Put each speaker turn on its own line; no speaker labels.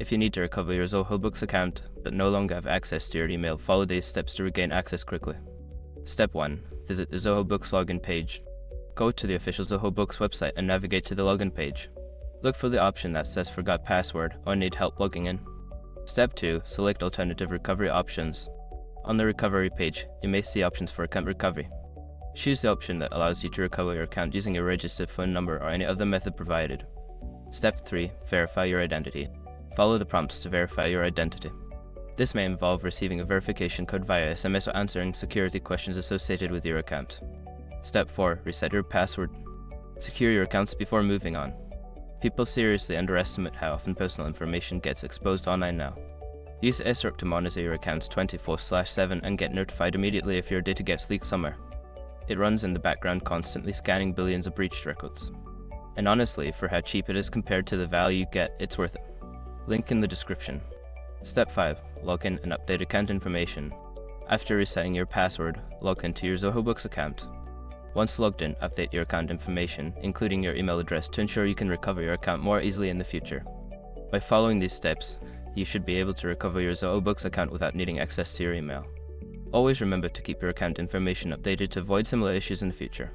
If you need to recover your Zoho Books account, but no longer have access to your email, follow these steps to regain access quickly. Step 1. Visit the Zoho Books login page. Go to the official Zoho Books website and navigate to the login page. Look for the option that says Forgot Password or Need Help Logging In. Step 2. Select alternative recovery options. On the recovery page, you may see options for account recovery. Choose the option that allows you to recover your account using your registered phone number or any other method provided. Step 3. Verify your identity. Follow the prompts to verify your identity. This may involve receiving a verification code via SMS or answering security questions associated with your account. Step 4. Reset your password. Secure your accounts before moving on. People seriously underestimate how often personal information gets exposed online now. Use SROC to monitor your accounts 24/7 and get notified immediately if your data gets leaked somewhere. It runs in the background, constantly scanning billions of breached records. And honestly, for how cheap it is compared to the value you get, it's worth it. Link in the description. Step 5. Log in and update account information. After resetting your password, log into your Zoho Books account. Once logged in, update your account information, including your email address, to ensure you can recover your account more easily in the future. By following these steps, you should be able to recover your Zoho Books account without needing access to your email. Always remember to keep your account information updated to avoid similar issues in the future.